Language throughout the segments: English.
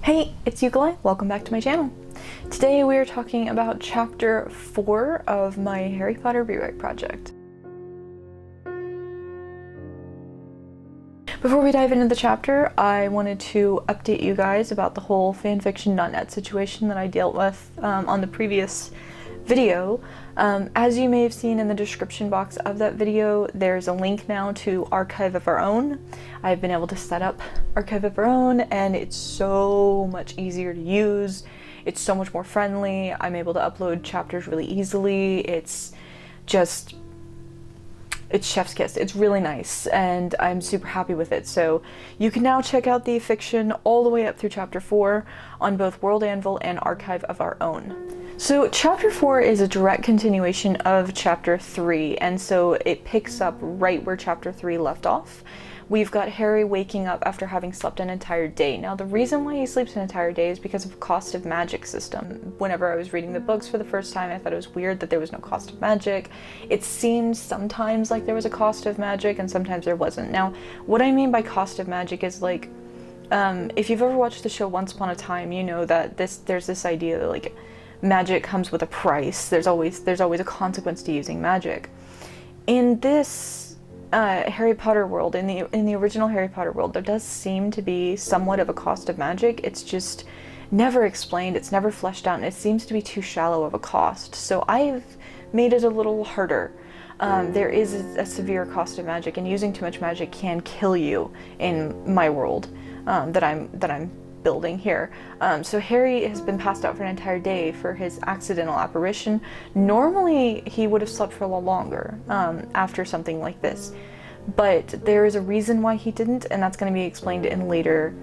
Hey, it's Ukallii. Welcome back to my channel. Today we are talking about chapter 4 of my Harry Potter rewrite project. Before we dive into the chapter, I wanted to update you guys about the whole fanfiction.net situation that I dealt with on the previous video. As you may have seen in the description box of that video, there's a link now to Archive of Our Own. I've been able to set up Archive of Our Own and it's so much easier to use. It's so much more friendly. I'm able to upload chapters really easily. It's chef's kiss. It's really nice and I'm super happy with it. So you can now check out the fiction all the way up through chapter 4 on both World Anvil and Archive of Our Own. So chapter 4 is a direct continuation of chapter 3, and so it picks up right where chapter 3 left off. We've got Harry waking up after having slept an entire day. Now the reason why he sleeps an entire day is because of cost of magic system. Whenever I was reading the books for the first time, I thought it was weird that there was no cost of magic. It seemed sometimes like there was a cost of magic and sometimes there wasn't. Now what I mean by cost of magic is like, if you've ever watched the show Once Upon a Time, you know that there's this idea that like magic comes with a price. There's always a consequence to using magic. In this Harry Potter world, in the original Harry Potter world, there does seem to be somewhat of a cost of magic. It's just never explained, it's never fleshed out, and it seems to be too shallow of a cost. So I've made it a little harder. There is a severe cost of magic, and using too much magic can kill you in my world that I'm building here. So Harry has been passed out for an entire day for his accidental apparition. Normally he would have slept for a lot longer after something like this, but there is a reason why he didn't, and that's going to be explained in later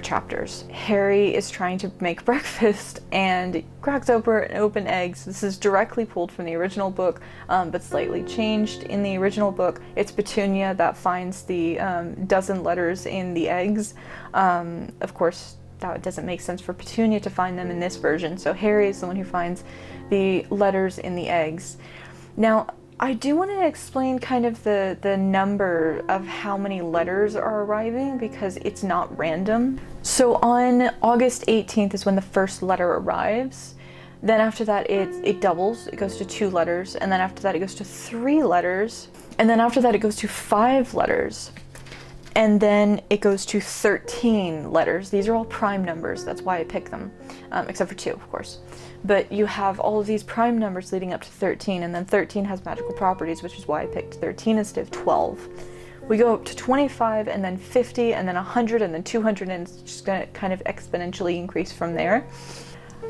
chapters. Harry is trying to make breakfast and cracks open eggs. This is directly pulled from the original book, but slightly changed. In the original book, it's Petunia that finds the dozen letters in the eggs. Of course, that doesn't make sense for Petunia to find them in this version, so Harry is the one who finds the letters in the eggs. Now, I do want to explain kind of the number of how many letters are arriving, because it's not random. So on August 18th is when the first letter arrives. Then after that it doubles, it goes to 2 letters, and then after that it goes to 3 letters, and then after that it goes to 5 letters, and then it goes to 13 letters. These are all prime numbers, that's why I picked them, except for 2, of course. But you have all of these prime numbers leading up to 13, and then 13 has magical properties, which is why I picked 13 instead of 12. We go up to 25, and then 50, and then 100, and then 200, and it's just going to kind of exponentially increase from there.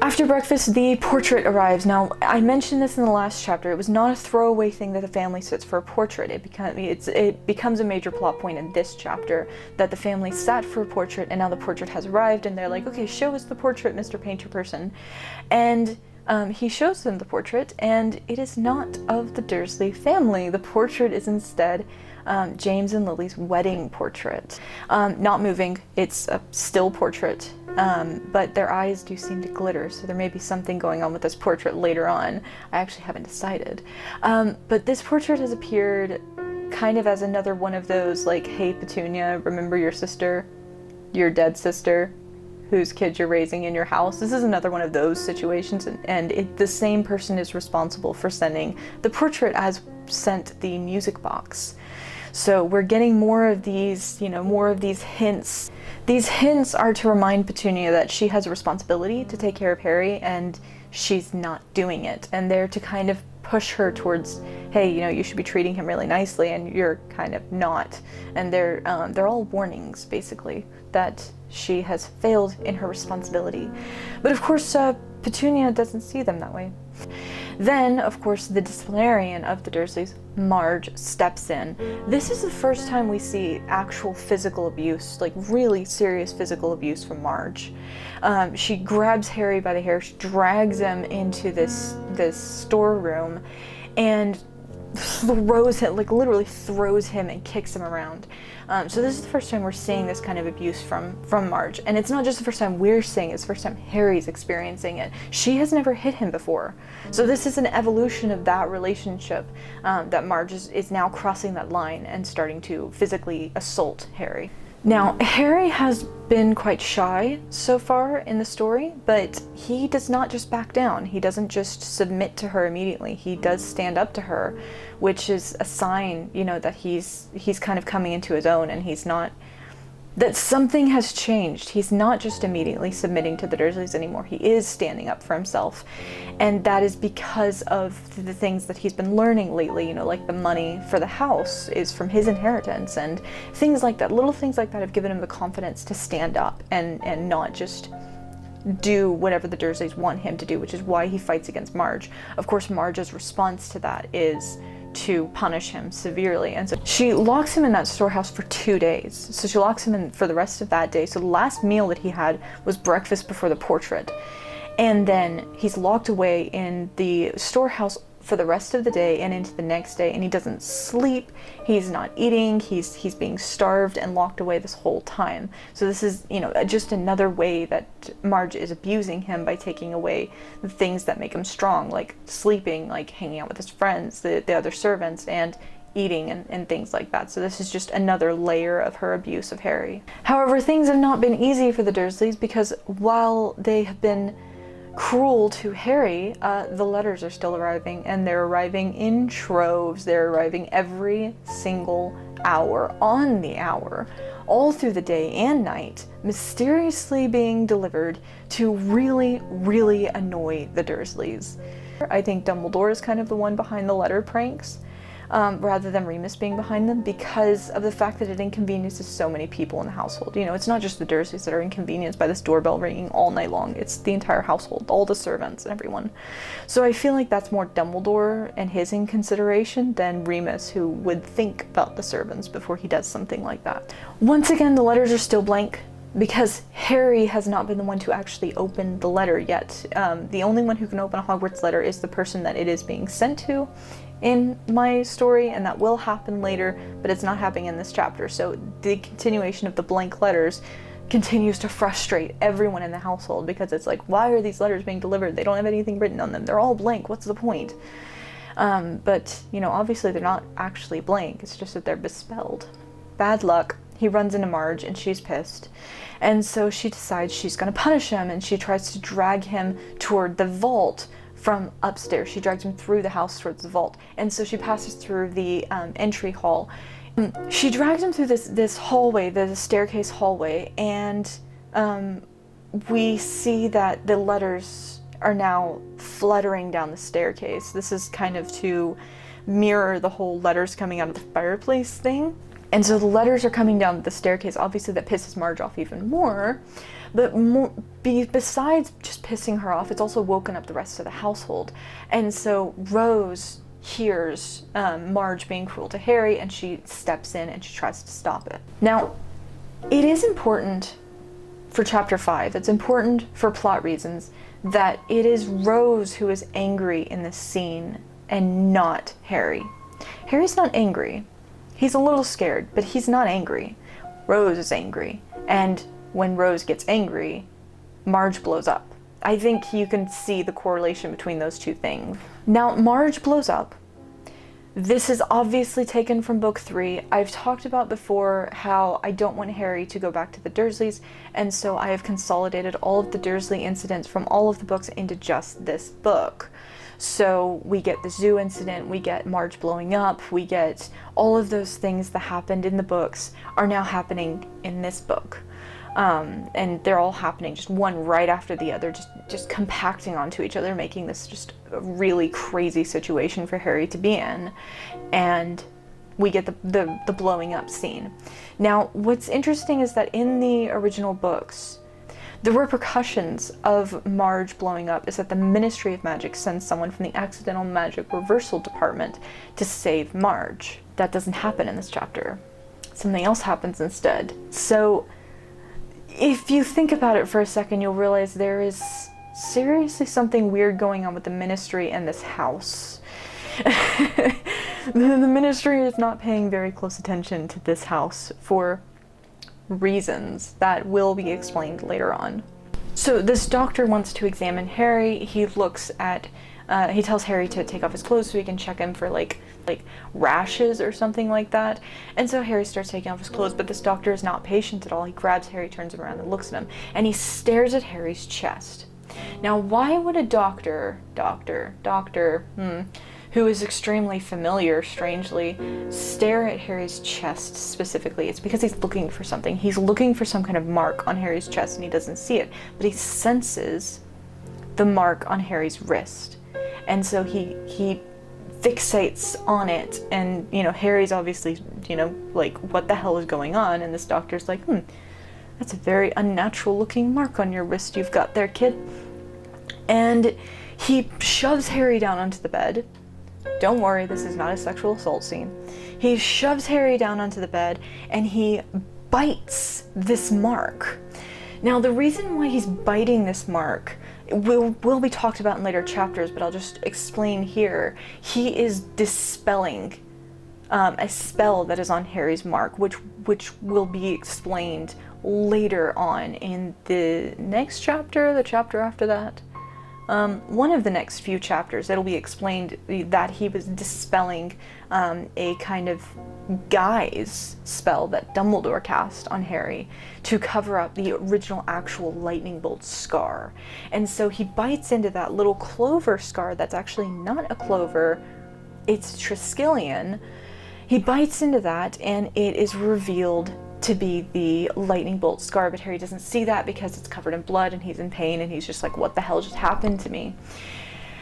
After breakfast, the portrait arrives. Now, I mentioned this in the last chapter. It was not a throwaway thing that the family sits for a portrait. It becomes a major plot point in this chapter that the family sat for a portrait, and now the portrait has arrived, and they're like, okay, show us the portrait, Mr. Painter Person. And he shows them the portrait, and it is not of the Dursley family. The portrait is instead James and Lily's wedding portrait. Not moving, it's a still portrait. But their eyes do seem to glitter, so there may be something going on with this portrait later on. I actually haven't decided. But this portrait has appeared kind of as another one of those, like, hey Petunia, remember your sister? Your dead sister? Whose kid you're raising in your house? This is another one of those situations, and the same person is responsible for sending the portrait as sent the music box. So we're getting more of these, more of these hints. These hints are to remind Petunia that she has a responsibility to take care of Harry, and she's not doing it. And they're to kind of push her towards, hey, you should be treating him really nicely, and you're kind of not. And they're all warnings, basically, that she has failed in her responsibility. But of course, Petunia doesn't see them that way. Then, of course, the disciplinarian of the Dursleys, Marge, steps in. This is the first time we see actual physical abuse, like really serious physical abuse from Marge. She grabs Harry by the hair, she drags him into this storeroom, and throws him, like literally throws him and kicks him around. So this is the first time we're seeing this kind of abuse from Marge. And it's not just the first time we're seeing it, it's the first time Harry's experiencing it. She has never hit him before. So this is an evolution of that relationship, that Marge is now crossing that line and starting to physically assault Harry. Now, Harry has been quite shy so far in the story, but he does not just back down. He doesn't just submit to her immediately. He does stand up to her, which is a sign, you know, that he's kind of coming into his own, and he's not, that something has changed. He's not just immediately submitting to the Dursleys anymore. He is standing up for himself. And that is because of the things that he's been learning lately, you know, like the money for the house is from his inheritance, and things like that. Little things like that have given him the confidence to stand up and not just do whatever the Dursleys want him to do, which is why he fights against Marge. Of course, Marge's response to that is to punish him severely, and so she locks him in that storehouse for 2 days. So she locks him in for the rest of that day. So the last meal that he had was breakfast before the portrait, and then he's locked away in the storehouse for the rest of the day and into the next day, and he doesn't sleep, he's not eating, he's being starved and locked away this whole time. So this is, you know, just another way that Marge is abusing him by taking away the things that make him strong, like sleeping, like hanging out with his friends, the other servants, and eating and things like that. So this is just another layer of her abuse of Harry. However, things have not been easy for the Dursleys, because while they have been cruel to Harry, the letters are still arriving, and they're arriving in troves. They're arriving every single hour, on the hour, all through the day and night, mysteriously being delivered to really, really annoy the Dursleys. I think Dumbledore is kind of the one behind the letter pranks, rather than Remus being behind them, because of the fact that it inconveniences so many people in the household. You know, it's not just the Dursleys that are inconvenienced by this doorbell ringing all night long. It's the entire household, all the servants and everyone. So I feel like that's more Dumbledore and his inconsideration than Remus, who would think about the servants before he does something like that. Once again, the letters are still blank, because Harry has not been the one to actually open the letter yet. The only one who can open a Hogwarts letter is the person that it is being sent to in my story, and that will happen later, but it's not happening in this chapter. So the continuation of the blank letters continues to frustrate everyone in the household, because it's like, why are these letters being delivered? They don't have anything written on them. They're all blank. What's the point? But, you know, obviously they're not actually blank. It's just that they're bespelled. Bad luck. He runs into Marge, and she's pissed. And so she decides she's going to punish him, and she tries to drag him toward the vault from upstairs. She drags him through the house towards the vault. And so she passes through the entry hall. She drags him through this hallway, the staircase hallway, and we see that the letters are now fluttering down the staircase. This is kind of to mirror the whole letters coming out of the fireplace thing. And so the letters are coming down the staircase. Obviously that pisses Marge off even more, but besides just pissing her off, it's also woken up the rest of the household. And so Rose hears Marge being cruel to Harry, and she steps in and she tries to stop it. Now, it is important for chapter 5, it's important for plot reasons, that it is Rose who is angry in this scene and not Harry. Harry's not angry. He's a little scared, but he's not angry. Rose is angry, and when Rose gets angry, Marge blows up. I think you can see the correlation between those two things. Now, Marge blows up. This is obviously taken from book 3. I've talked about before how I don't want Harry to go back to the Dursleys, and so I have consolidated all of the Dursley incidents from all of the books into just this book. So we get the zoo incident, we get Marge blowing up, we get all of those things that happened in the books are now happening in this book. And they're all happening just one right after the other, just compacting onto each other, making this just a really crazy situation for Harry to be in. And we get the blowing up scene. Now, what's interesting is that in the original books, the repercussions of Marge blowing up is that the Ministry of Magic sends someone from the Accidental Magic Reversal Department to save Marge. That doesn't happen in this chapter. Something else happens instead. So if you think about it for a second, you'll realize there is seriously something weird going on with the Ministry and this house. The Ministry is not paying very close attention to this house for reasons that will be explained later on. So this doctor wants to examine Harry. He looks at He tells Harry to take off his clothes so he can check him for like rashes or something like that. And so Harry starts taking off his clothes, but this doctor is not patient at all. He grabs Harry, turns him around and looks at him, and he stares at Harry's chest. Now, why would a doctor, who is extremely familiar, strangely, stare at Harry's chest specifically? It's because he's looking for something. He's looking for some kind of mark on Harry's chest, and he doesn't see it, but he senses the mark on Harry's wrist. And so he fixates on it, and, you know, Harry's obviously, you know, like, what the hell is going on? And this doctor's like, that's a very unnatural looking mark on your wrist you've got there, kid. And he shoves Harry down onto the bed. Don't worry, this is not a sexual assault scene. He shoves Harry down onto the bed, and he bites this mark. Now, the reason why he's biting this mark will be talked about in later chapters, but I'll just explain here. He is dispelling a spell that is on Harry's mark, which will be explained later on in the next chapter, the chapter after that. One of the next few chapters, it'll be explained that he was dispelling a kind of guise spell that Dumbledore cast on Harry to cover up the original actual lightning bolt scar. And so he bites into that little clover scar that's actually not a clover, it's Triskelion. He bites into that, and it is revealed to be the lightning bolt scar, but Harry doesn't see that because it's covered in blood and he's in pain, and he's just like, what the hell just happened to me?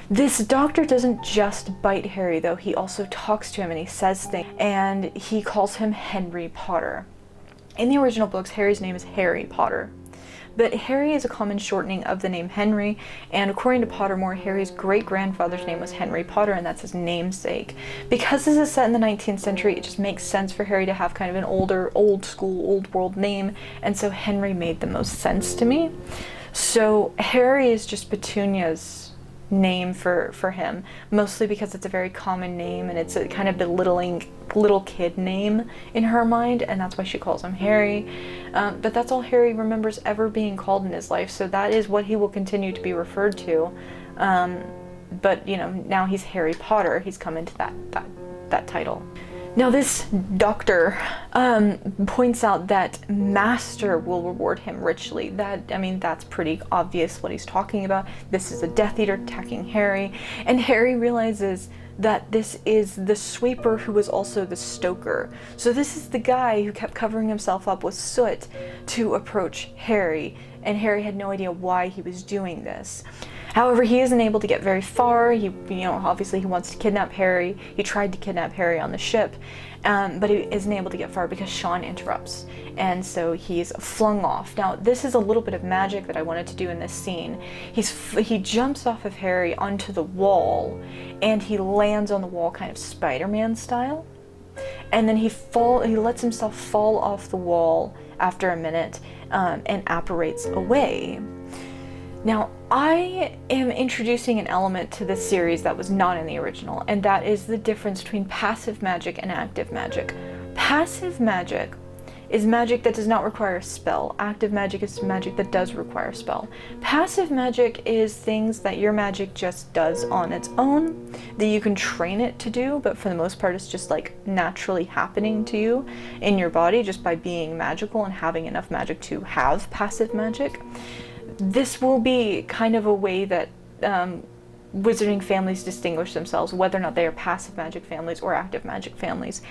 This doctor doesn't just bite Harry, though. He also talks to him and he says things, and he calls him Henry Potter. In the original books, Harry's name is Harry Potter, but Harry is a common shortening of the name Henry, and according to Pottermore, Harry's great-grandfather's name was Henry Potter, and that's his namesake. Because this is set in the 19th century, it just makes sense for Harry to have kind of an old school, old world name, and so Henry made the most sense to me. So Harry is just Petunia's name for him, mostly because it's a very common name, and it's a kind of belittling little kid name in her mind, and that's why she calls him Harry. But that's all Harry remembers ever being called in his life, so that is what he will continue to be referred to. But, you know, now he's Harry Potter. He's come into that title. Now, this doctor points out that Master will reward him richly. That's pretty obvious what he's talking about. This is a Death Eater attacking Harry, and Harry realizes that this is the sweeper who was also the stoker. So this is the guy who kept covering himself up with soot to approach Harry, and Harry had no idea why he was doing this. However, he isn't able to get very far. Obviously he wants to kidnap Harry. He tried to kidnap Harry on the ship, but he isn't able to get far because Sean interrupts. And so he's flung off. Now, this is a little bit of magic that I wanted to do in this scene. He jumps off of Harry onto the wall, and he lands on the wall kind of Spider-Man style. And then he lets himself fall off the wall after a minute and apparates away. Now, I am introducing an element to this series that was not in the original, and that is the difference between passive magic and active magic. Passive magic is magic that does not require a spell. Active magic is magic that does require a spell. Passive magic is things that your magic just does on its own, that you can train it to do, but for the most part it's just like naturally happening to you in your body just by being magical and having enough magic to have passive magic. This will be kind of a way that wizarding families distinguish themselves, whether or not they are passive magic families or active magic families.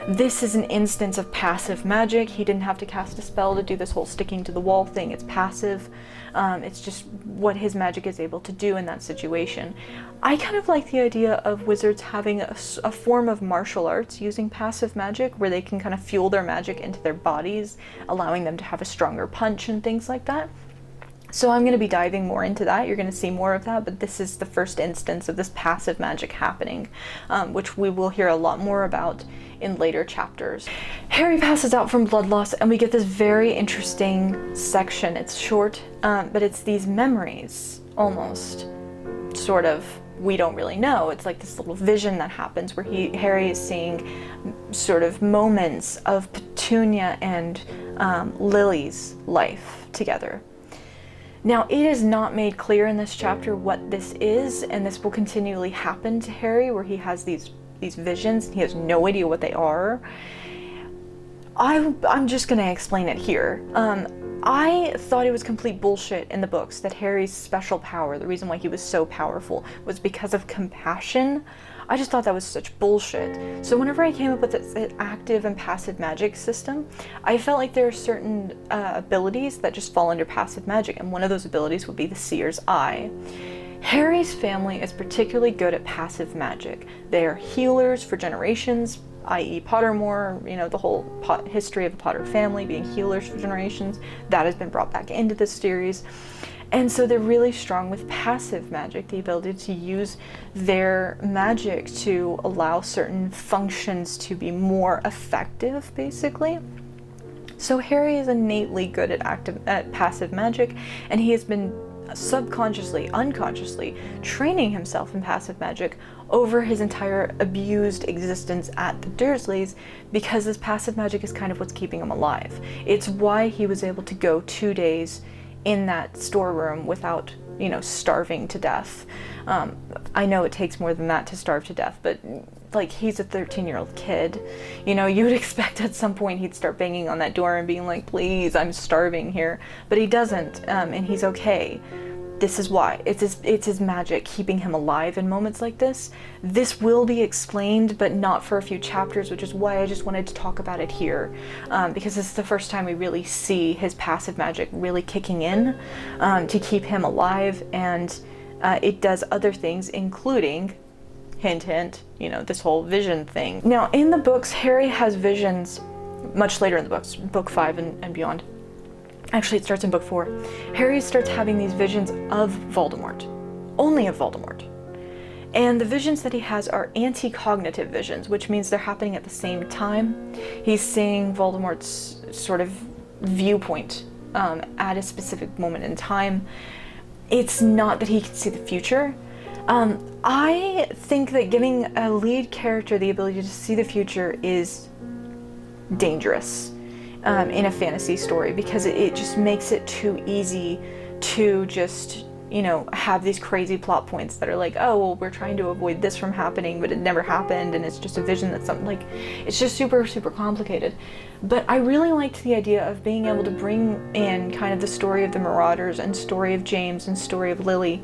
This is an instance of passive magic. He didn't have to cast a spell to do this whole sticking to the wall thing. It's passive. It's just what his magic is able to do in that situation. I kind of like the idea of wizards having a form of martial arts using passive magic where they can kind of fuel their magic into their bodies, allowing them to have a stronger punch and things like that. So I'm going to be diving more into that. You're going to see more of that, but this is the first instance of this passive magic happening, which we will hear a lot more about in later chapters. Harry passes out from blood loss, and we get this very interesting section. It's short, but it's these memories, almost, sort of. We don't really know. It's like this little vision that happens where Harry is seeing sort of moments of Petunia and Lily's life together. Now, it is not made clear in this chapter what this is, and this will continually happen to Harry, where he has these visions, and he has no idea what they are. I'm just gonna explain it here. I thought it was complete bullshit in the books that Harry's special power, the reason why he was so powerful, was because of compassion. I just thought that was such bullshit. So whenever I came up with this active and passive magic system, I felt like there are certain abilities that just fall under passive magic, and one of those abilities would be the Seer's Eye. Harry's family is particularly good at passive magic. They are healers for generations, i.e. Pottermore, you know, the whole history of the Potter family being healers for generations. That has been brought back into this series. And so they're really strong with passive magic, the ability to use their magic to allow certain functions to be more effective, basically. So Harry is innately good at passive magic, and he has been subconsciously, unconsciously training himself in passive magic over his entire abused existence at the Dursleys, because this passive magic is kind of what's keeping him alive. It's why he was able to go 2 days in that storeroom without, you know, starving to death. I know it takes more than that to starve to death, but like, he's a 13-year-old kid. You know, you would expect at some point he'd start banging on that door and being like, please, I'm starving here. But he doesn't, and he's okay. This is why. It's his magic keeping him alive in moments like this. This will be explained, but not for a few chapters, which is why I just wanted to talk about it here. Because this is the first time we really see his passive magic really kicking in to keep him alive, and it does other things, including, hint hint, you know, this whole vision thing. Now, in the books, Harry has visions much later in the books, book 5 and beyond. Actually, it starts in book 4. Harry starts having these visions of Voldemort. Only of Voldemort. And the visions that he has are anti-cognitive visions, which means they're happening at the same time. He's seeing Voldemort's sort of viewpoint at a specific moment in time. It's not that he can see the future. I think that giving a lead character the ability to see the future is dangerous in a fantasy story, because it just makes it too easy to just, you know, have these crazy plot points that are like, oh, well, we're trying to avoid this from happening, but it never happened, and it's just a vision that's something like, it's just super, super complicated. But I really liked the idea of being able to bring in kind of the story of the Marauders and story of James and story of Lily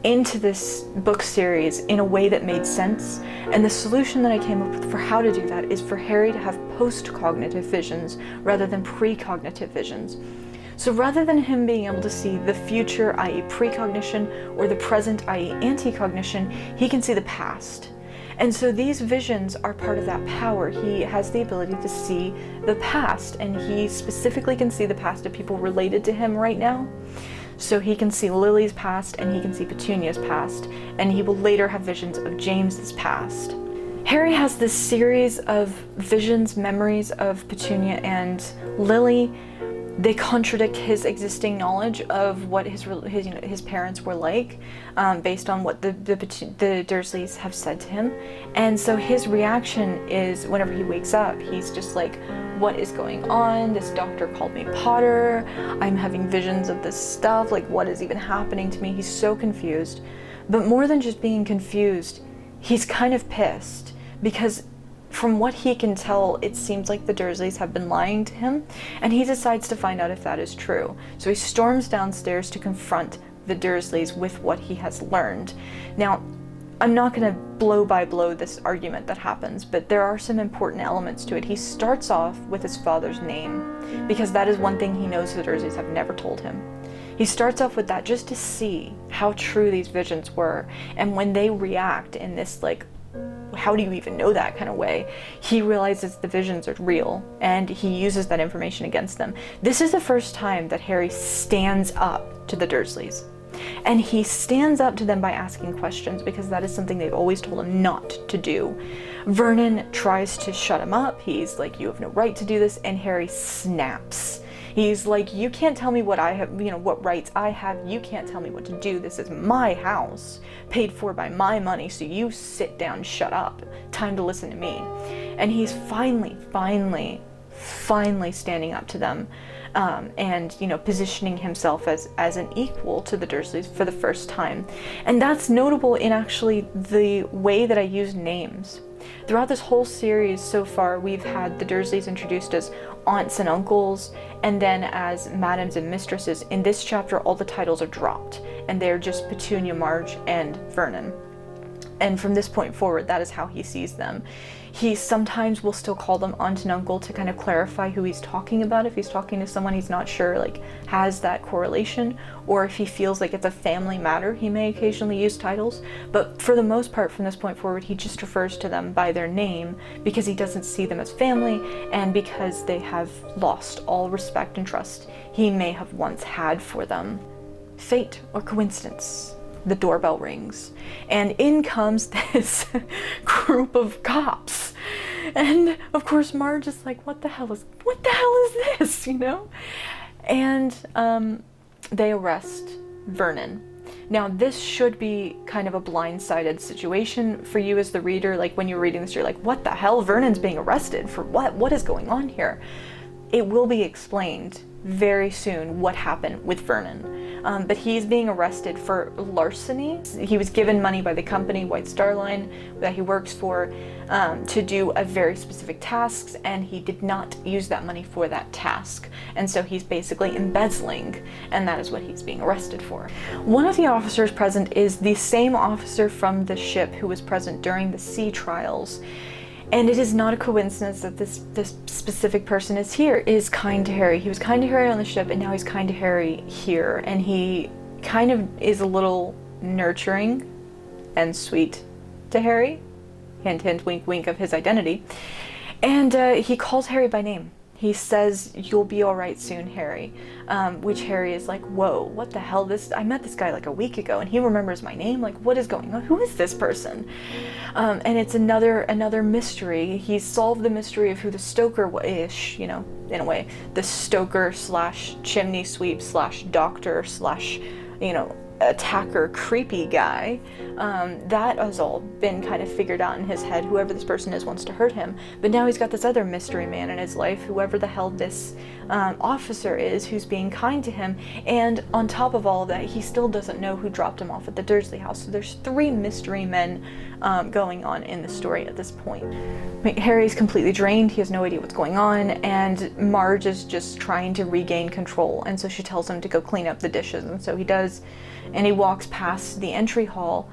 into this book series in a way that made sense. And the solution that I came up with for how to do that is for Harry to have post-cognitive visions rather than precognitive visions. So rather than him being able to see the future, i.e. precognition, or the present, i.e. anti-cognition, he can see the past. And so these visions are part of that power. He has the ability to see the past, and he specifically can see the past of people related to him right now. So he can see Lily's past, and he can see Petunia's past, and he will later have visions of James's past. Harry has this series of visions, memories of Petunia and Lily. They contradict his existing knowledge of what his parents were like, based on what the Dursleys have said to him. And so his reaction is, whenever he wakes up, he's just like, what is going on? This doctor called me Potter. I'm having visions of this stuff. Like, what is even happening to me? He's so confused. But more than just being confused, he's kind of pissed, because from what he can tell, it seems like the Dursleys have been lying to him, and he decides to find out if that is true. So he storms downstairs to confront the Dursleys with what he has learned. Now, I'm not going to blow by blow this argument that happens, but there are some important elements to it. He starts off with his father's name, because that is one thing he knows the Dursleys have never told him. He starts off with that just to see how true these visions were, and when they react in this, like, how do you even know that kind of way, he realizes the visions are real, and he uses that information against them. This is the first time that Harry stands up to the Dursleys. And he stands up to them by asking questions, because that is something they've always told him not to do. Vernon tries to shut him up. He's like, you have no right to do this, and Harry snaps. He's like, you can't tell me what I have, you know, what rights I have. You can't tell me what to do. This is my house, paid for by my money, so you sit down, shut up. Time to listen to me. And he's finally standing up to them. and, you know, positioning himself as an equal to the Dursleys for the first time. And that's notable in actually the way that I use names. Throughout this whole series so far, we've had the Dursleys introduced as aunts and uncles, and then as madams and mistresses. In this chapter, all the titles are dropped, and they're just Petunia, Marge, and Vernon. And from this point forward, that is how he sees them. He sometimes will still call them aunt and uncle to kind of clarify who he's talking about. If he's talking to someone he's not sure, like, has that correlation, or if he feels like it's a family matter, he may occasionally use titles. But for the most part, from this point forward, he just refers to them by their name because he doesn't see them as family, and because they have lost all respect and trust he may have once had for them. Fate or coincidence? The doorbell rings, and in comes this group of cops, and of course Marge is like, what the hell is this, you know? And they arrest Vernon. Now, this should be kind of a blindsided situation for you as the reader. Like, when you're reading this, you're like, what the hell? Vernon's being arrested for what? What is going on here? It will be explained very soon what happened with Vernon. But he's being arrested for larceny. He was given money by the company, White Star Line, that he works for, to do a very specific tasks, and he did not use that money for that task. And so he's basically embezzling, and that is what he's being arrested for. One of the officers present is the same officer from the ship who was present during the sea trials. And it is not a coincidence that this specific person is kind to Harry. He was kind to Harry on the ship, and now he's kind to Harry here. And he kind of is a little nurturing and sweet to Harry. Hint, hint, wink, wink of his identity. And he calls Harry by name. He says, "You'll be all right soon, Harry," which Harry is like, whoa, what the hell? I met this guy like a week ago, and he remembers my name? Like, what is going on? Who is this person? And it's another mystery. He's solved the mystery of who the Stoker-ish, you know, in a way, the Stoker / chimney sweep / doctor / you know, attacker creepy guy. That has all been kind of figured out in his head. Whoever this person is wants to hurt him, but now he's got this other mystery man in his life, whoever the hell this officer is, who's being kind to him. And on top of all of that, he still doesn't know who dropped him off at the Dursley house. So there's 3 mystery men going on in the story at this point. Harry's completely drained. He has no idea what's going on, and Marge is just trying to regain control, and so she tells him to go clean up the dishes, and so he does. And he walks past the entry hall.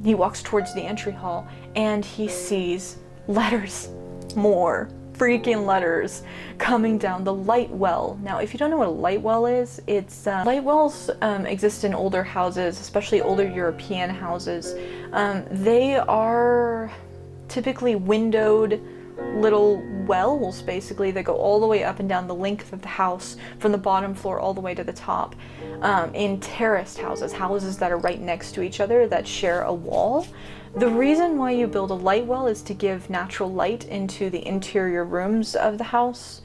He walks towards the entry hall, and he sees letters. More freaking letters coming down the light well. Now, if you don't know what a light well is, it's light wells exist in older houses, especially older European houses. They are typically windowed little wells, basically, that go all the way up and down the length of the house, from the bottom floor all the way to the top, in terraced houses that are right next to each other, that share a wall. The reason why you build a light well is to give natural light into the interior rooms of the house.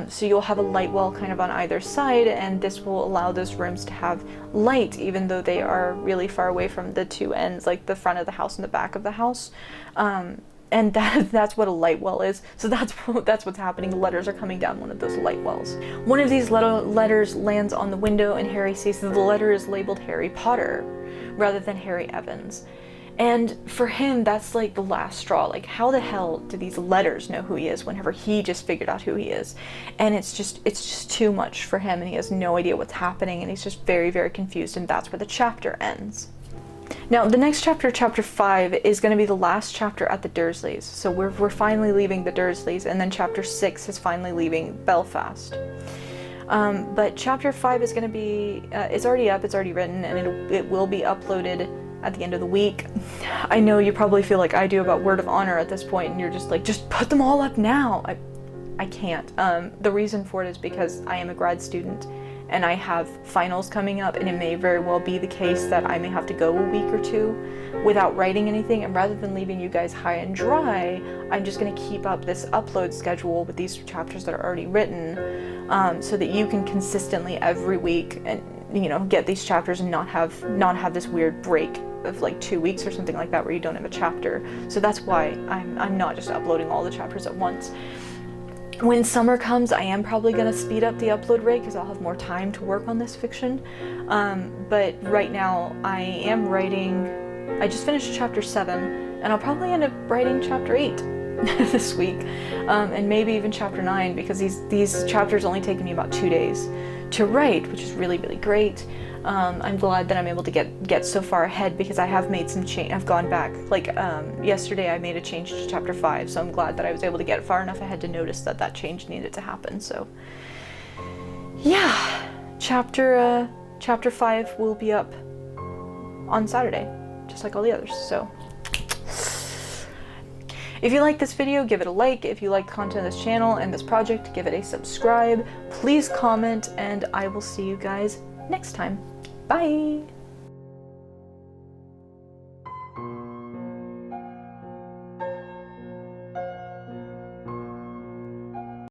So you'll have a light well kind of on either side, and this will allow those rooms to have light, even though they are really far away from the 2 ends, like the front of the house and the back of the house. And that's what a light well is. So that's what's happening. The letters are coming down one of those light wells. One of these letters lands on the window, and Harry sees that the letter is labeled Harry Potter rather than Harry Evans. And for him, that's like the last straw. Like, how the hell do these letters know who he is whenever he just figured out who he is? And it's just too much for him, and he has no idea what's happening, and he's just very, very confused, and that's where the chapter ends. Now, the next chapter, chapter 5, is going to be the last chapter at the Dursleys. So we're finally leaving the Dursleys, and then chapter 6 is finally leaving Belfast. But chapter 5 is going to be, it's already up, it's already written, and it will be uploaded at the end of the week. I know you probably feel like I do about Word of Honor at this point, and you're just like, just put them all up now. I can't. The reason for it is because I am a grad student, and I have finals coming up, and it may very well be the case that I may have to go a week or 2 without writing anything, and rather than leaving you guys high and dry, I'm just going to keep up this upload schedule with these chapters that are already written, so that you can consistently every week, and you know, get these chapters and not have this weird break of like 2 weeks or something like that where you don't have a chapter. So that's why I'm not just uploading all the chapters at once. When summer comes, I am probably going to speed up the upload rate because I'll have more time to work on this fiction. But right now I am writing, I just finished chapter 7, and I'll probably end up writing chapter 8 this week, and maybe even chapter 9, because these chapters only take me about 2 days to write, which is really, really great. I'm glad that I'm able to get so far ahead, because I have made some change. I've gone back, like yesterday I made a change to chapter 5, so I'm glad that I was able to get far enough ahead to notice that that change needed to happen. So yeah, chapter 5 will be up on Saturday, just like all the others. So if you like this video, give it a like. If you like the content of this channel and this project, give it a subscribe. Please comment, and I will see you guys next time. Bye!